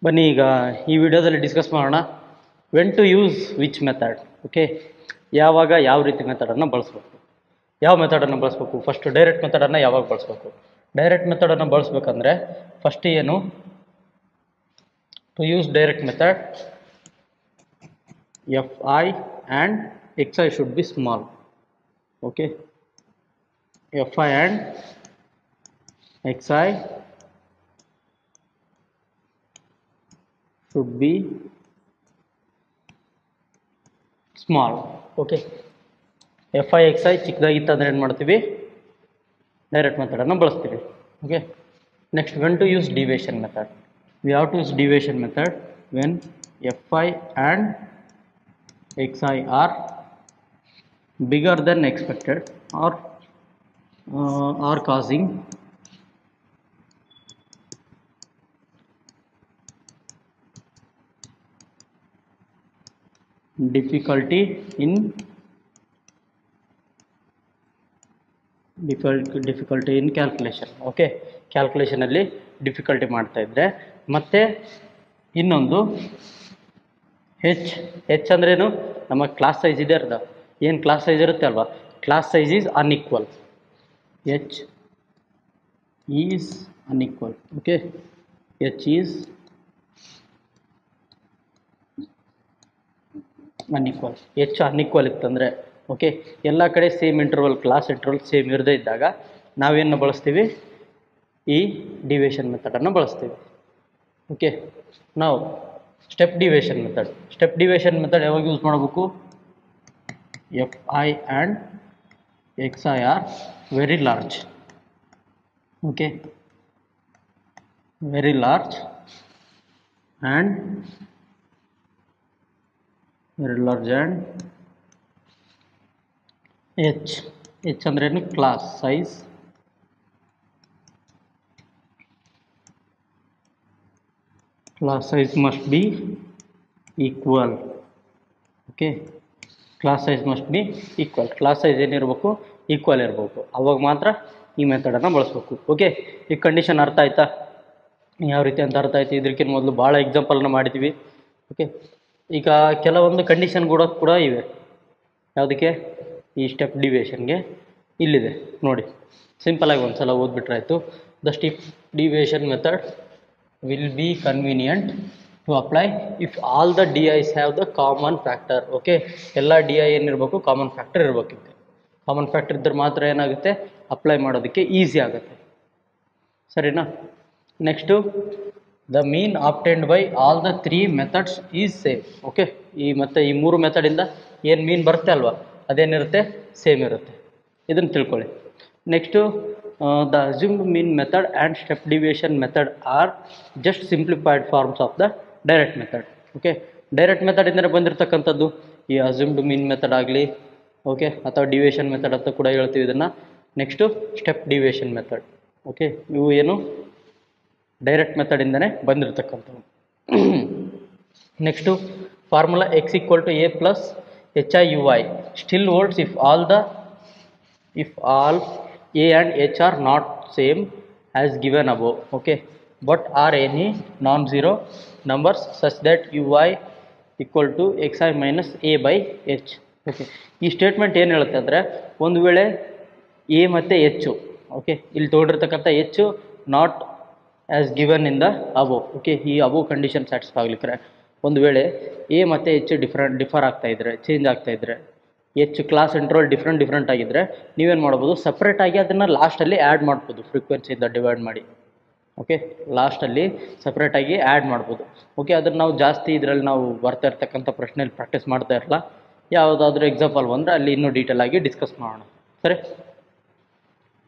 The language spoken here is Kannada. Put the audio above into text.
ಬನ್ನಿ ಈಗ ಈ ವಿಡಿಯೋದಲ್ಲಿ ಡಿಸ್ಕಸ್ ಮಾಡೋಣ when to use which method. Okay, ಯಾವಾಗ ಯಾವ ರೀತಿ ಮೆಥಡನ್ನು ಬಳಸಬೇಕು, ಯಾವ ಮೆಥಡನ್ನು ಬಳಸಬೇಕು. ಫಸ್ಟ್ ಡೈರೆಕ್ಟ್ ಮೆಥಡನ್ನು ಯಾವಾಗ ಬಳಸಬೇಕು. ಡೈರೆಕ್ಟ್ ಮೆಥಡನ್ನು ಬಳಸಬೇಕಂದ್ರೆ ಫಸ್ಟ್ ಏನು, to use direct method F I and X I should be small. Okay, F I and X I should be small. Okay, F I X I ಚಿಕ್ಕದಾಗಿತ್ತಂದ್ರೆ ಏನು ಮಾಡ್ತೀವಿ, ಡೈರೆಕ್ಟ್ ಮೆಥಡನ್ನು ಬಳಸ್ತೀವಿ. Okay, next when to use deviation method. We have to use deviation method when F I and X I are bigger than expected are causing difficulty in calculation. Okay, ಕ್ಯಾಲ್ಕುಲೇಷನಲ್ಲಿ difficulty ಮಾಡ್ತಾ ಇದ್ದರೆ. ಮತ್ತು ಇನ್ನೊಂದು ಹೆಚ್ ಅಂದ್ರೇನು, ನಮ್ಮ ಕ್ಲಾಸ್ ಸೈಜ್ ಇದೆ ಅರ್ಧ, ಏನು ಕ್ಲಾಸ್ ಸೈಜ್ ಇರುತ್ತೆ ಅಲ್ವಾ, class size is unequal. H is unequal. Okay, H is unequal. ಹೆಚ್ಚು ಅನ್ಈಕ್ವಲ್ ಇತ್ತಂದರೆ, ಓಕೆ, ಎಲ್ಲ ಕಡೆ same interval, class interval same ಇರದೇ ಇದ್ದಾಗ ನಾವೇನು ಬಳಸ್ತೀವಿ, ಈ ಡಿವಿಯೇಷನ್ ಮೆಥಡನ್ನು ಬಳಸ್ತೀವಿ. ಓಕೆ, ನಾವು step deviation method. Step deviation method ಯಾವಾಗ ಯೂಸ್ ಮಾಡಬೇಕು, F I and X I are very large. Okay, very large and H ಅಂದ್ರೇನು, class size. Class size must be equal. Okay, class size must be equal. Class size ಏನಿರಬೇಕು, ಈಕ್ವಲ್ ಇರಬೇಕು. ಅವಾಗ ಮಾತ್ರ ಈ ಮೆಥಡನ್ನು ಬಳಸಬೇಕು. ಓಕೆ, ಈ ಕಂಡೀಷನ್ ಅರ್ಥ ಆಯ್ತಾ, ಯಾವ ರೀತಿ ಅಂತ ಅರ್ಥ ಆಯ್ತು. ಇದಕ್ಕಿಂತ ಮೊದಲು ಭಾಳ ಎಕ್ಸಾಂಪಲ್ನ ಮಾಡಿದ್ದೀವಿ. ಓಕೆ, ಈಗ ಕೆಲವೊಂದು ಕಂಡೀಷನ್ ಕೂಡ ಇವೆ. ಯಾವುದಕ್ಕೆ, ಈ ಸ್ಟೆಪ್ ಡಿವಿಯೇಷನ್ಗೆ ಇಲ್ಲಿದೆ ನೋಡಿ. ಸಿಂಪಲಾಗಿ ಒಂದು ಸಲ ಓದ್ಬಿಟ್ರಾಯ್ತು. The step deviation method will be convenient to apply if all the D I's have the common factor. Okay, ಎಲ್ಲ ಡಿ ಐ ಏನಿರಬೇಕು, ಕಾಮನ್ ಫ್ಯಾಕ್ಟರ್ ಇರಬೇಕಿದೆ. ಕಾಮನ್ ಫ್ಯಾಕ್ಟರ್ ಇದ್ದರೆ ಮಾತ್ರ ಏನಾಗುತ್ತೆ, ಅಪ್ಲೈ ಮಾಡೋದಕ್ಕೆ ಈಸಿ ಆಗುತ್ತೆ. ಸರಿನಾ. Next, the mean obtained by all the three methods is same. Okay, ಮತ್ತು ಈ ಮೂರು ಮೆಥಡಿಂದ ಏನು ಮೀನ್ ಬರುತ್ತೆ ಅಲ್ವಾ, ಅದೇನಿರುತ್ತೆ, ಸೇಮ್ ಇರುತ್ತೆ. ಇದನ್ನು ತಿಳ್ಕೊಳ್ಳಿ. Next, the assumed mean method and step deviation method are just simplified forms of the direct method. Okay, direct ಮೆಥಡಿಂದ ಬಂದಿರತಕ್ಕಂಥದ್ದು ಈ ಅಸ್ಯೂಮ್ಡ್ ಮೀನ್ ಮೆಥಡ್ ಆಗಲಿ, ಓಕೆ, ಅಥವಾ ಡಿವಿಯೇಷನ್ ಮೆಥಡ್ ಅಂತ ಕೂಡ ಹೇಳ್ತೀವಿ ಇದನ್ನು. Next step deviation method. Okay, ಇವು ಏನು ಡೈರೆಕ್ಟ್ ಮೆಥಡಿಂದನೇ ಬಂದಿರತಕ್ಕಂಥವು. Next, formula X equal to A plus H I U I still holds if all A and H are not same as given above. Okay, but are any non zero numbers such that u i equal to x i minus a by h. Okay, ಈ ಸ್ಟೇಟ್ಮೆಂಟ್ ಏನು ಹೇಳುತ್ತೆ ಅಂದರೆ, ಒಂದು ವೇಳೆ ಎ ಮತ್ತು ಹೆಚ್ಚು, ಓಕೆ, ಇಲ್ಲಿ ತೊಗೊಂಡಿರ್ತಕ್ಕಂಥ ಹೆಚ್ಚು not as given in the above. Okay, ಈ ಅಬೋವ್ ಕಂಡೀಷನ್ ಸ್ಯಾಟಿಸ್ಫೈ ಆಗ್ಲಿಕ್ಕೆ ಒಂದು ವೇಳೆ ಎ ಮತ್ತು ಹೆಚ್ಚು ಡಿಫರ್ ಆಗ್ತಾಯಿದ್ರೆ, ಚೇಂಜ್ ಆಗ್ತಾಯಿದ್ರೆ, ಹೆಚ್ಚು ಕ್ಲಾಸ್ ಇಂಟರ್ವಲ್ ಡಿಫ್ರೆಂಟ್ ಆಗಿದ್ದರೆ ನೀವೇನು ಮಾಡ್ಬೋದು, ಸಪ್ರೇಟಾಗಿ ಅದನ್ನು ಲಾಸ್ಟಲ್ಲಿ ಆ್ಯಡ್ ಮಾಡ್ಬೋದು, ಫ್ರೀಕ್ವೆನ್ಸಿಯಿಂದ ಡಿವೈಡ್ ಮಾಡಿ. ಓಕೆ, ಲಾಸ್ಟಲ್ಲಿ ಸಪ್ರೇಟಾಗಿ ಆ್ಯಡ್ ಮಾಡ್ಬೋದು. ಓಕೆ, ಅದನ್ನು ನಾವು ಜಾಸ್ತಿ ಇದರಲ್ಲಿ ನಾವು ಬರ್ತಾ ಇರ್ತಕ್ಕಂಥ ಪ್ರಶ್ನೆಯಲ್ಲಿ ಪ್ರಾಕ್ಟೀಸ್ ಮಾಡ್ತಾ ಇರಲ್ಲ. ಯಾವುದಾದ್ರೂ ಎಕ್ಸಾಂಪಲ್ ಬಂದರೆ ಅಲ್ಲಿ ಇನ್ನೂ ಡೀಟೇಲ್ ಆಗಿ ಡಿಸ್ಕಸ್ ಮಾಡೋಣ. ಸರಿ.